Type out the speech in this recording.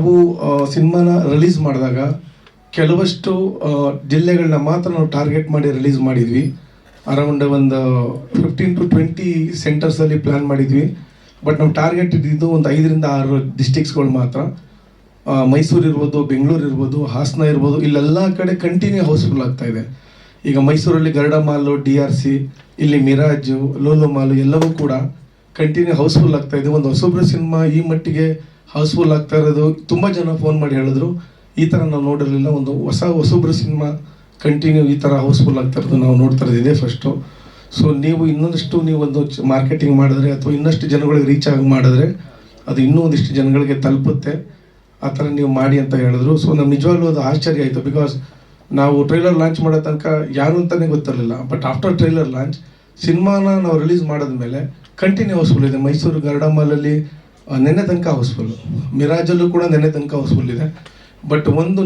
ನಾವು ಸಿನಿಮಾನ ರಿಲೀಸ್ ಮಾಡಿದಾಗ ಕೆಲವಷ್ಟು ಜಿಲ್ಲೆಗಳನ್ನ ಮಾತ್ರ ನಾವು ಟಾರ್ಗೆಟ್ ಮಾಡಿ ರಿಲೀಸ್ ಮಾಡಿದ್ವಿ. ಅರೌಂಡ್ ಒಂದು 15 to 20 ಸೆಂಟರ್ಸಲ್ಲಿ ಪ್ಲ್ಯಾನ್ ಮಾಡಿದ್ವಿ. ಬಟ್ ನಮ್ಮ ಟಾರ್ಗೆಟ್ ಇದ್ದಿದ್ದು ಒಂದು 5 ರಿಂದ 6 ಡಿಸ್ಟಿಕ್ಸ್ಗಳು ಮಾತ್ರ. ಮೈಸೂರು ಇರ್ಬೋದು, ಬೆಂಗಳೂರು ಇರ್ಬೋದು, ಹಾಸನ ಇರ್ಬೋದು, ಇಲ್ಲೆಲ್ಲ ಕಡೆ ಕಂಟಿನ್ಯೂ ಹೌಸ್ಫುಲ್ ಆಗ್ತಾ ಇದೆ. ಈಗ ಮೈಸೂರಲ್ಲಿ ಗರುಡ ಮಾಲು, DRC, ಇಲ್ಲಿ ಮಿರಾಜು, ಲೋಲೋ ಮಾಲು ಎಲ್ಲವೂ ಕೂಡ ಕಂಟಿನ್ಯೂ ಹೌಸ್ಫುಲ್ ಆಗ್ತಾ ಇದೆ. ಒಂದು ಹೊಸಬ್ರು ಸಿನಿಮಾ ಈ ಮಟ್ಟಿಗೆ ಹೌಸ್ಫುಲ್ ಆಗ್ತಾ ಇರೋದು ತುಂಬ ಜನ ಫೋನ್ ಮಾಡಿ ಹೇಳಿದ್ರು, ಈ ಥರ ನಾವು ನೋಡಿರಲಿಲ್ಲ. ಒಂದು ಹೊಸಬ್ರು ಸಿನಿಮಾ ಕಂಟಿನ್ಯೂ ಈ ಥರ ಹೌಸ್ಫುಲ್ ಆಗ್ತಾ ಇರೋದು ನಾವು ನೋಡ್ತಾ ಇರೋದಿದೆ ಫಸ್ಟು. ಸೊ ನೀವು ಇನ್ನೊಂದಷ್ಟು ನೀವು ಒಂದು ಮಾರ್ಕೆಟಿಂಗ್ ಮಾಡಿದ್ರೆ ಅಥವಾ ಇನ್ನಷ್ಟು ಜನಗಳಿಗೆ ರೀಚ್ ಆಗಿ ಮಾಡಿದ್ರೆ ಅದು ಇನ್ನೂ ಒಂದಿಷ್ಟು ಜನಗಳಿಗೆ ತಲುಪುತ್ತೆ. ಆ ಥರ ನೀವು ಮಾಡಿ ಅಂತ ಹೇಳಿದ್ರು. ಸೊ ನಮ್ಗೆ ನಿಜವಾಗ್ಲೂ ಅದು ಆಶ್ಚರ್ಯ ಆಯಿತು. ಬಿಕಾಸ್ ನಾವು ಟ್ರೈಲರ್ ಲಾಂಚ್ ಮಾಡೋ ತನಕ ಯಾರು ಅಂತಲೇ ಗೊತ್ತಿರಲಿಲ್ಲ. ಬಟ್ ಆಫ್ಟರ್ ಟ್ರೈಲರ್ ಲಾಂಚ್ ಸಿನಿಮಾನ ನಾವು ರಿಲೀಸ್ ಮಾಡಿದ್ಮೇಲೆ ಕಂಟಿನ್ಯೂ ಹೌಸ್ಫುಲ್ ಇದೆ. ಮೈಸೂರು ಗರುಡ ಮಾಲಲ್ಲಿ ನೆನ್ನೆ ತನಕ ಹೌಸ್ಫುಲ್, ಮಿರಾಜಲ್ಲೂ ಕೂಡ ನೆನ್ನೆ ತನಕ ಹೌಸ್ಫುಲ್ ಇದೆ. ಬಟ್ ಒಂದು